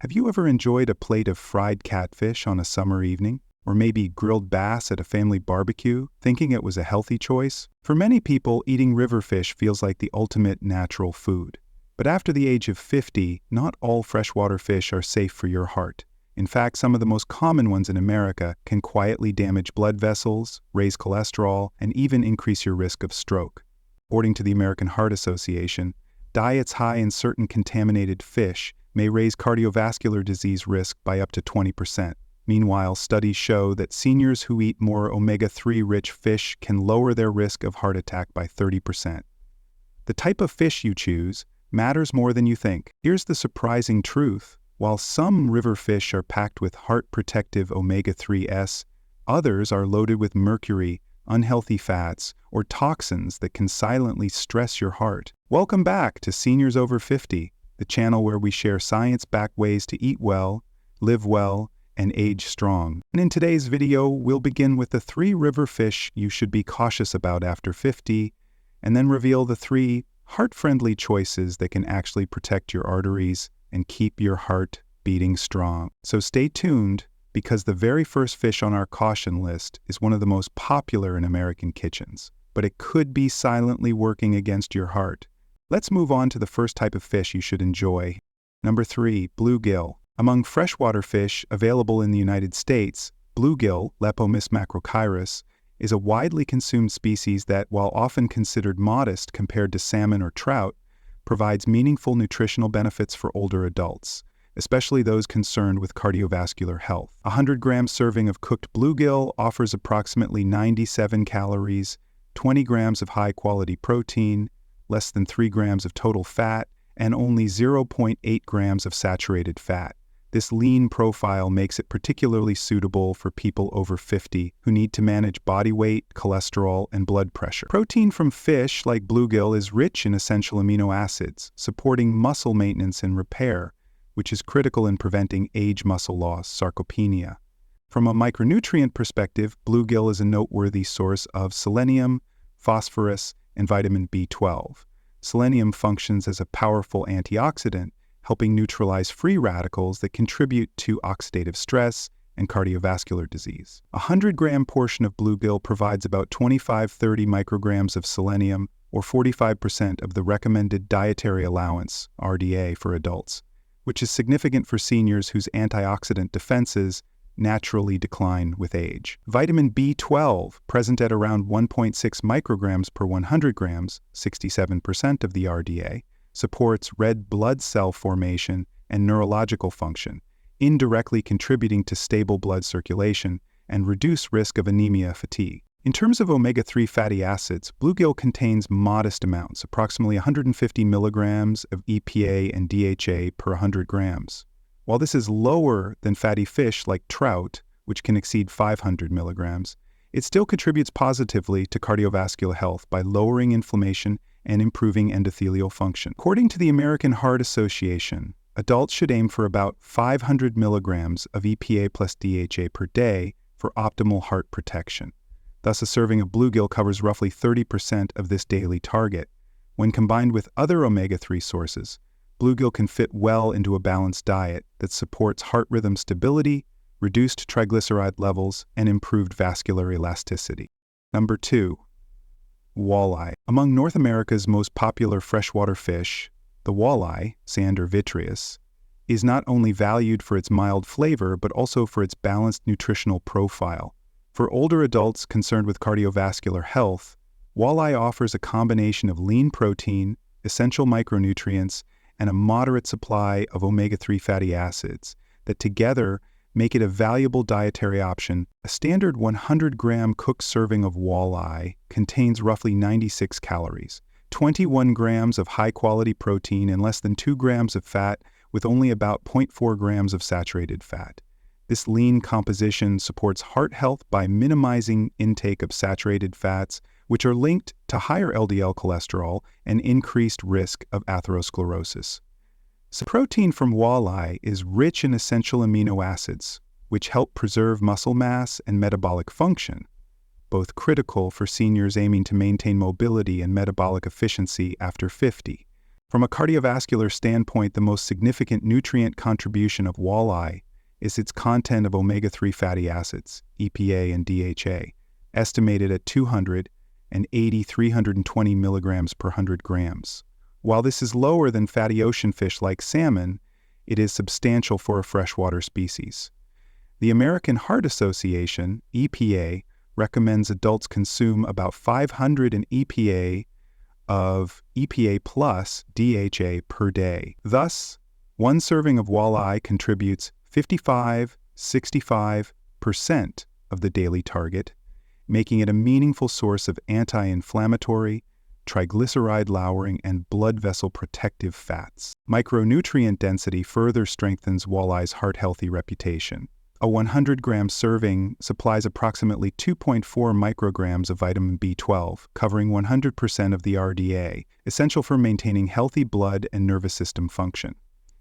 Have you ever enjoyed a plate of fried catfish on a summer evening? Or maybe grilled bass at a family barbecue, thinking it was a healthy choice? For many people, eating river fish feels like the ultimate natural food. But after the age of 50, not all freshwater fish are safe for your heart. In fact, some of the most common ones in America can quietly damage blood vessels, raise cholesterol, and even increase your risk of stroke. According to the American Heart Association, diets high in certain contaminated fish may raise cardiovascular disease risk by up to 20%. Meanwhile, studies show that seniors who eat more omega-3 rich fish can lower their risk of heart attack by 30%. The type of fish you choose matters more than you think. Here's the surprising truth. While some river fish are packed with heart-protective omega-3s, others are loaded with mercury, unhealthy fats, or toxins that can silently stress your heart. Welcome back to Seniors Over 50, the channel where we share science-backed ways to eat well, live well, and age strong. And in today's video, we'll begin with the 3 river fish you should be cautious about after 50, and then reveal the 3 heart-friendly choices that can actually protect your arteries and keep your heart beating strong. So stay tuned, because the very first fish on our caution list is one of the most popular in American kitchens, but it could be silently working against your heart. Let's move on to the first type of fish you should enjoy. Number 3, bluegill. Among freshwater fish available in the United States, bluegill, Lepomys macrochirus, is a widely consumed species that, while often considered modest compared to salmon or trout, provides meaningful nutritional benefits for older adults, especially those concerned with cardiovascular health. A 100-gram serving of cooked bluegill offers approximately 97 calories, 20 grams of high-quality protein, less than 3 grams of total fat, and only 0.8 grams of saturated fat. This lean profile makes it particularly suitable for people over 50 who need to manage body weight, cholesterol, and blood pressure. Protein from fish like bluegill is rich in essential amino acids, supporting muscle maintenance and repair, which is critical in preventing age muscle loss, sarcopenia. From a micronutrient perspective, bluegill is a noteworthy source of selenium, phosphorus, and vitamin B12. Selenium functions as a powerful antioxidant, helping neutralize free radicals that contribute to oxidative stress and cardiovascular disease. A 100-gram portion of bluegill provides about 25-30 micrograms of selenium, or 45% of the recommended dietary allowance, RDA, for adults, which is significant for seniors whose antioxidant defenses naturally decline with age. Vitamin B12, present at around 1.6 micrograms per 100 grams, 67% of the RDA, supports red blood cell formation and neurological function, indirectly contributing to stable blood circulation and reduced risk of anemia fatigue. In terms of omega-3 fatty acids, bluegill contains modest amounts, approximately 150 milligrams of EPA and DHA per 100 grams. While this is lower than fatty fish like trout, which can exceed 500 milligrams, it still contributes positively to cardiovascular health by lowering inflammation and improving endothelial function. According to the American Heart Association, adults should aim for about 500 milligrams of EPA plus DHA per day for optimal heart protection. Thus, a serving of bluegill covers roughly 30% of this daily target. When combined with other omega-3 sources, bluegill can fit well into a balanced diet that supports heart rhythm stability, reduced triglyceride levels, and improved vascular elasticity. Number 2. Walleye. Among North America's most popular freshwater fish, the walleye, Sander vitreus, is not only valued for its mild flavor but also for its balanced nutritional profile. For older adults concerned with cardiovascular health, walleye offers a combination of lean protein, essential micronutrients, and a moderate supply of omega-3 fatty acids that together make it a valuable dietary option. A standard 100-gram cooked serving of walleye contains roughly 96 calories, 21 grams of high-quality protein, and less than 2 grams of fat, with only about 0.4 grams of saturated fat. This lean composition supports heart health by minimizing intake of saturated fats, which are linked to higher LDL cholesterol and increased risk of atherosclerosis. So protein from walleye is rich in essential amino acids, which help preserve muscle mass and metabolic function, both critical for seniors aiming to maintain mobility and metabolic efficiency after 50. From a cardiovascular standpoint, the most significant nutrient contribution of walleye is its content of omega-3 fatty acids, EPA and DHA, estimated at 320 milligrams per 100 grams. While this is lower than fatty ocean fish like salmon, it is substantial for a freshwater species. The American Heart Association, EPA, recommends adults consume about 500 EPA of EPA plus DHA per day. Thus, one serving of walleye contributes 65% of the daily target, making it a meaningful source of anti-inflammatory, triglyceride-lowering, and blood vessel protective fats. Micronutrient density further strengthens walleye's heart-healthy reputation. A 100-gram serving supplies approximately 2.4 micrograms of vitamin B12, covering 100% of the RDA, essential for maintaining healthy blood and nervous system function.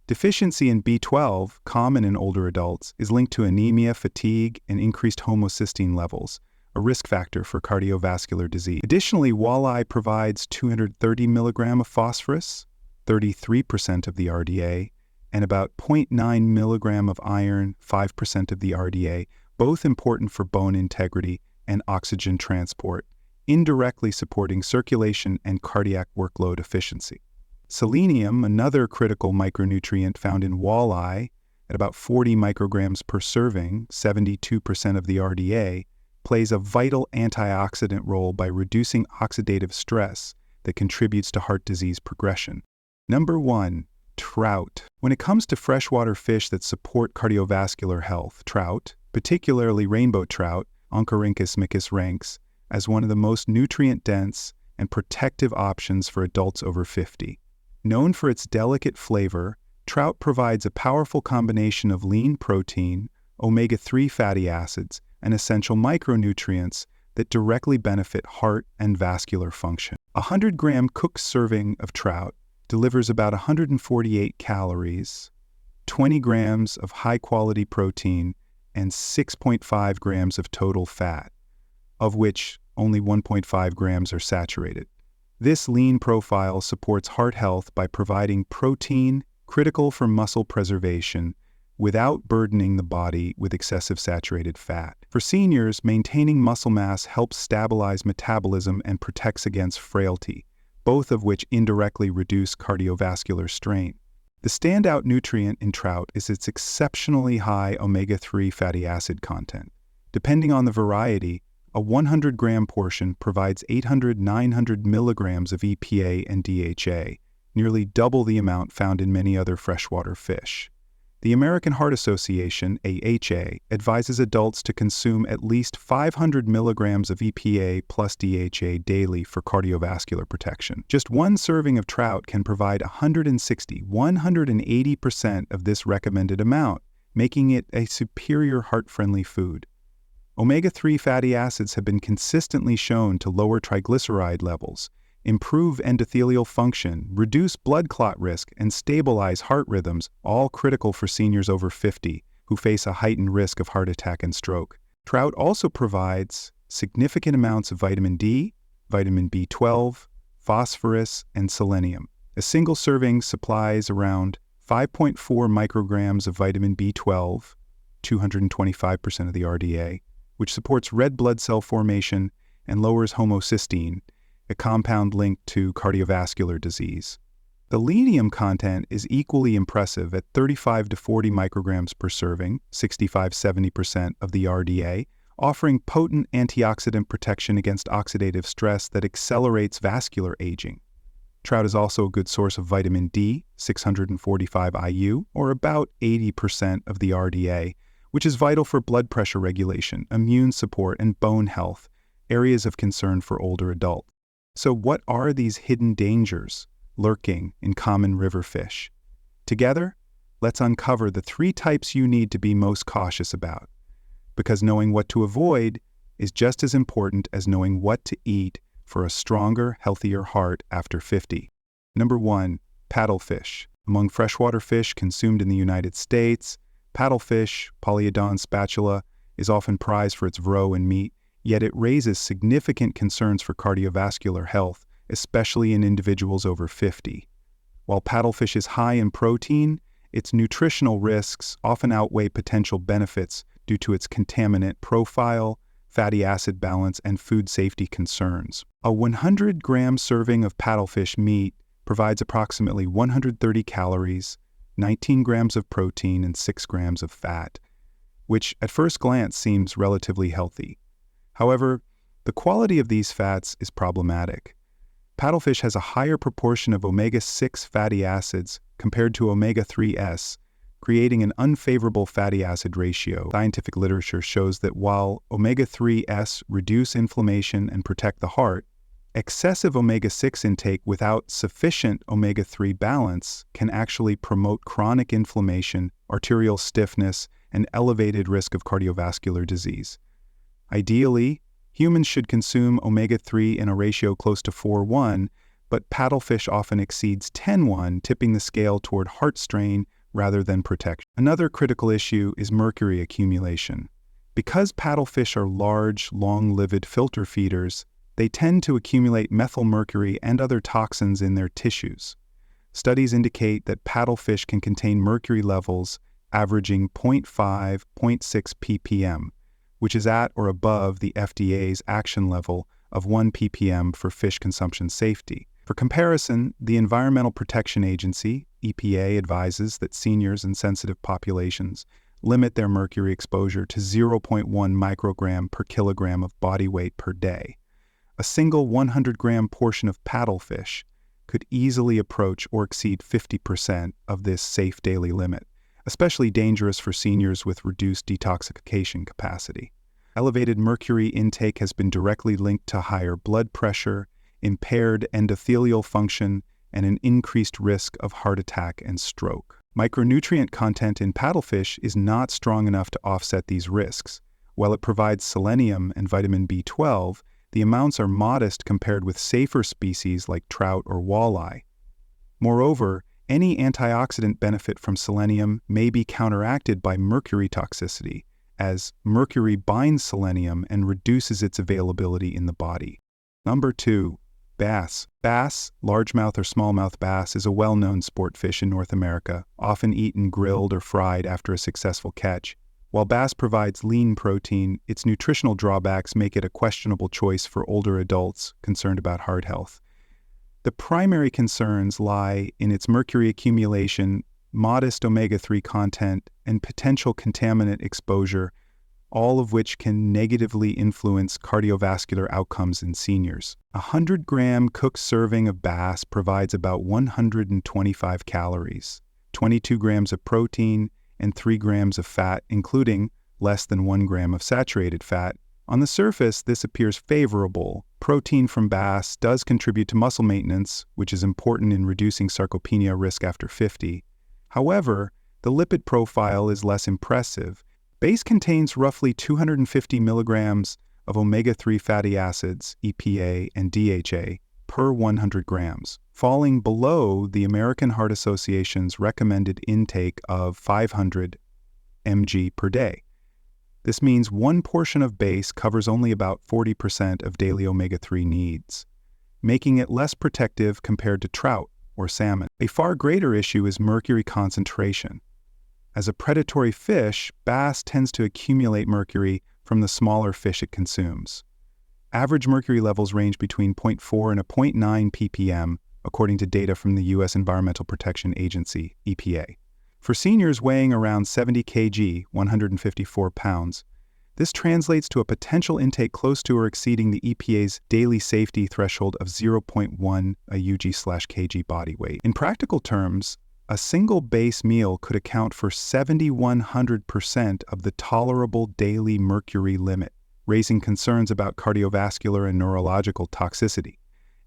Deficiency in B12, common in older adults, is linked to anemia, fatigue, and increased homocysteine levels, a risk factor for cardiovascular disease. Additionally, walleye provides 230 milligrams of phosphorus, 33% of the RDA, and about 0.9 milligram of iron, 5% of the RDA, both important for bone integrity and oxygen transport, indirectly supporting circulation and cardiac workload efficiency. Selenium, another critical micronutrient found in walleye, at about 40 micrograms per serving, 72% of the RDA, plays a vital antioxidant role by reducing oxidative stress that contributes to heart disease progression. Number 1. Trout. When it comes to freshwater fish that support cardiovascular health, trout, particularly rainbow trout, Oncorhynchus micis, ranks as one of the most nutrient-dense and protective options for adults over 50. Known for its delicate flavor, trout provides a powerful combination of lean protein, omega-3 fatty acids, and essential micronutrients that directly benefit heart and vascular function. A 100-gram cooked serving of trout delivers about 148 calories, 20 grams of high-quality protein, and 6.5 grams of total fat, of which only 1.5 grams are saturated. This lean profile supports heart health by providing protein critical for muscle preservation without burdening the body with excessive saturated fat. For seniors, maintaining muscle mass helps stabilize metabolism and protects against frailty, both of which indirectly reduce cardiovascular strain. The standout nutrient in trout is its exceptionally high omega-3 fatty acid content. Depending on the variety, a 100-gram portion provides 800–900 milligrams of EPA and DHA, nearly double the amount found in many other freshwater fish. The American Heart Association, AHA, advises adults to consume at least 500 milligrams of EPA plus DHA daily for cardiovascular protection. Just one serving of trout can provide 180% of this recommended amount, making it a superior heart-friendly food. Omega-3 fatty acids have been consistently shown to lower triglyceride levels, improve endothelial function, reduce blood clot risk, and stabilize heart rhythms, all critical for seniors over 50 who face a heightened risk of heart attack and stroke. Trout also provides significant amounts of vitamin D, vitamin B12, phosphorus, and selenium. A single serving supplies around 5.4 micrograms of vitamin B12, 225% of the RDA, which supports red blood cell formation and lowers homocysteine, a compound linked to cardiovascular disease. The selenium content is equally impressive at 35 to 40 micrograms per serving, 65–70% of the RDA, offering potent antioxidant protection against oxidative stress that accelerates vascular aging. Trout is also a good source of vitamin D, 645 IU, or about 80% of the RDA, which is vital for blood pressure regulation, immune support, and bone health, areas of concern for older adults. So what are these hidden dangers lurking in common river fish? Together, let's uncover the 3 types you need to be most cautious about, because knowing what to avoid is just as important as knowing what to eat for a stronger, healthier heart after 50. Number 1, paddlefish. Among freshwater fish consumed in the United States, paddlefish, Polyodon spatula, is often prized for its roe and meat, yet it raises significant concerns for cardiovascular health, especially in individuals over 50. While paddlefish is high in protein, its nutritional risks often outweigh potential benefits due to its contaminant profile, fatty acid balance, and food safety concerns. A 100-gram serving of paddlefish meat provides approximately 130 calories, 19 grams of protein, and 6 grams of fat, which at first glance seems relatively healthy. However, the quality of these fats is problematic. Paddlefish has a higher proportion of omega-6 fatty acids compared to omega-3s, creating an unfavorable fatty acid ratio. Scientific literature shows that while omega-3s reduce inflammation and protect the heart, excessive omega-6 intake without sufficient omega-3 balance can actually promote chronic inflammation, arterial stiffness, and elevated risk of cardiovascular disease. Ideally, humans should consume omega-3 in a ratio close to 4:1, but paddlefish often exceeds 10:1, tipping the scale toward heart strain rather than protection. Another critical issue is mercury accumulation. Because paddlefish are large, long-lived filter feeders, they tend to accumulate methylmercury and other toxins in their tissues. Studies indicate that paddlefish can contain mercury levels averaging 0.5–0.6 ppm, which is at or above the FDA's action level of 1 ppm for fish consumption safety. For comparison, the Environmental Protection Agency, EPA, advises that seniors and sensitive populations limit their mercury exposure to 0.1 microgram per kilogram of body weight per day. A single 100-gram portion of paddlefish could easily approach or exceed 50% of this safe daily limit, especially dangerous for seniors with reduced detoxification capacity. Elevated mercury intake has been directly linked to higher blood pressure, impaired endothelial function, and an increased risk of heart attack and stroke. Micronutrient content in paddlefish is not strong enough to offset these risks. While it provides selenium and vitamin B12, the amounts are modest compared with safer species like trout or walleye. Moreover, any antioxidant benefit from selenium may be counteracted by mercury toxicity, as mercury binds selenium and reduces its availability in the body. Number 2. Bass. Bass, largemouth or smallmouth bass, is a well-known sport fish in North America, often eaten grilled or fried after a successful catch. While bass provides lean protein, its nutritional drawbacks make it a questionable choice for older adults concerned about heart health. The primary concerns lie in its mercury accumulation, modest omega-3 content, and potential contaminant exposure, all of which can negatively influence cardiovascular outcomes in seniors. A 100-gram cooked serving of bass provides about 125 calories, 22 grams of protein, and 3 grams of fat, including less than 1 gram of saturated fat. On the surface, this appears favorable. Protein from bass does contribute to muscle maintenance, which is important in reducing sarcopenia risk after 50. However, the lipid profile is less impressive. Bass contains roughly 250 milligrams of omega-3 fatty acids, EPA and DHA, per 100 grams, falling below the American Heart Association's recommended intake of 500 mg per day. This means one portion of bass covers only about 40% of daily omega-3 needs, making it less protective compared to trout or salmon. A far greater issue is mercury concentration. As a predatory fish, bass tends to accumulate mercury from the smaller fish it consumes. Average mercury levels range between 0.4 and 0.9 ppm, according to data from the U.S. Environmental Protection Agency, EPA. For seniors weighing around 70 kg, 154 pounds, this translates to a potential intake close to or exceeding the EPA's daily safety threshold of 0.1 AUG/kg body weight. In practical terms, a single base meal could account for 7,100% of the tolerable daily mercury limit, raising concerns about cardiovascular and neurological toxicity.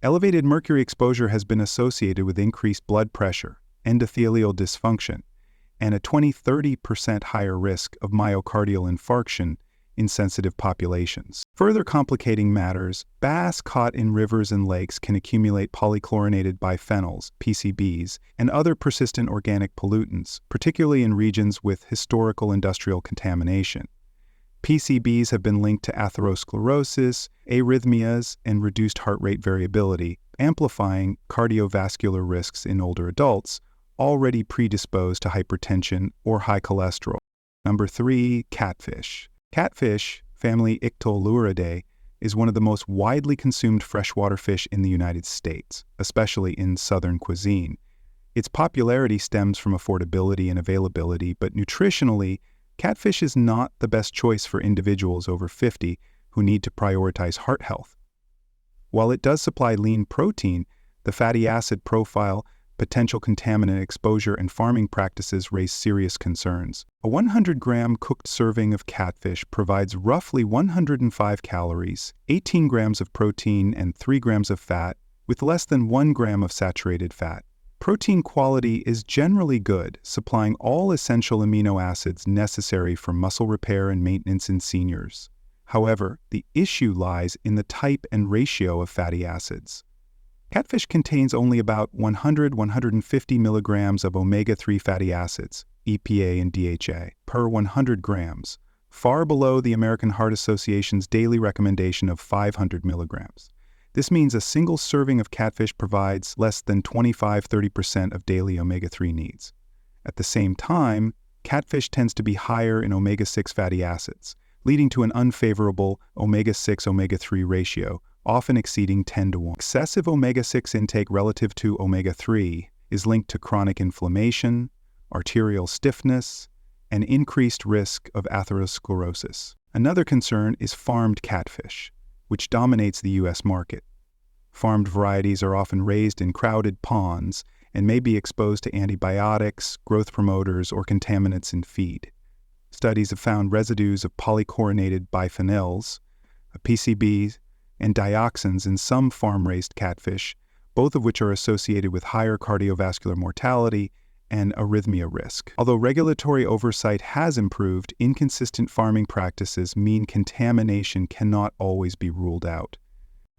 Elevated mercury exposure has been associated with increased blood pressure, endothelial dysfunction, and a 20–30% higher risk of myocardial infarction in sensitive populations. Further complicating matters, bass caught in rivers and lakes can accumulate polychlorinated biphenyls, PCBs, and other persistent organic pollutants, particularly in regions with historical industrial contamination. PCBs have been linked to atherosclerosis, arrhythmias, and reduced heart rate variability, amplifying cardiovascular risks in older adults already predisposed to hypertension or high cholesterol. Number 3, catfish. Catfish, family Ictoluridae, is one of the most widely consumed freshwater fish in the United States, especially in Southern cuisine. Its popularity stems from affordability and availability, but nutritionally, catfish is not the best choice for individuals over 50 who need to prioritize heart health. While it does supply lean protein, the fatty acid profile, potential contaminant exposure, and farming practices raise serious concerns. A 100-gram cooked serving of catfish provides roughly 105 calories, 18 grams of protein, and 3 grams of fat, with less than 1 gram of saturated fat. Protein quality is generally good, supplying all essential amino acids necessary for muscle repair and maintenance in seniors. However, the issue lies in the type and ratio of fatty acids. Catfish contains only about 100-150 milligrams of omega-3 fatty acids, EPA and DHA, per 100 grams, far below the American Heart Association's daily recommendation of 500 milligrams. This means a single serving of catfish provides less than 25-30% of daily omega-3 needs. At the same time, catfish tends to be higher in omega-6 fatty acids, leading to an unfavorable omega-6 omega-3 ratio, often exceeding 10-to-1. Excessive omega-6 intake relative to omega-3 is linked to chronic inflammation, arterial stiffness, and increased risk of atherosclerosis. Another concern is farmed catfish, which dominates the U.S. market. Farmed varieties are often raised in crowded ponds and may be exposed to antibiotics, growth promoters, or contaminants in feed. Studies have found residues of polychlorinated biphenyls, PCBs, and dioxins in some farm-raised catfish, both of which are associated with higher cardiovascular mortality and arrhythmia risk. Although regulatory oversight has improved, inconsistent farming practices mean contamination cannot always be ruled out.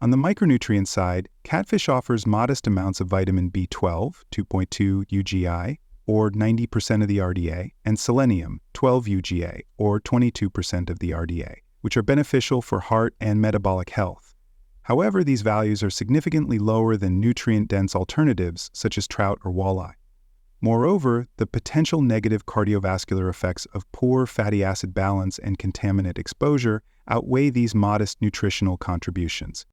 On the micronutrient side, catfish offers modest amounts of vitamin B12, 2.2 UGI, or 90% of the RDA, and selenium, 12 UGA, or 22% of the RDA, which are beneficial for heart and metabolic health. However, these values are significantly lower than nutrient-dense alternatives such as trout or walleye. Moreover, the potential negative cardiovascular effects of poor fatty acid balance and contaminant exposure outweigh these modest nutritional contributions.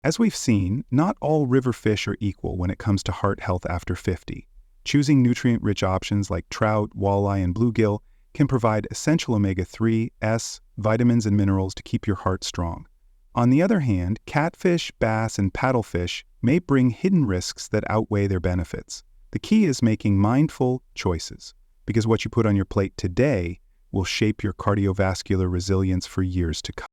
As we've seen, not all river fish are equal when it comes to heart health after 50. Choosing nutrient-rich options like trout, walleye, and bluegill can provide essential omega-3, S, vitamins, and minerals to keep your heart strong. On the other hand, catfish, bass, and paddlefish may bring hidden risks that outweigh their benefits. The key is making mindful choices, because what you put on your plate today will shape your cardiovascular resilience for years to come.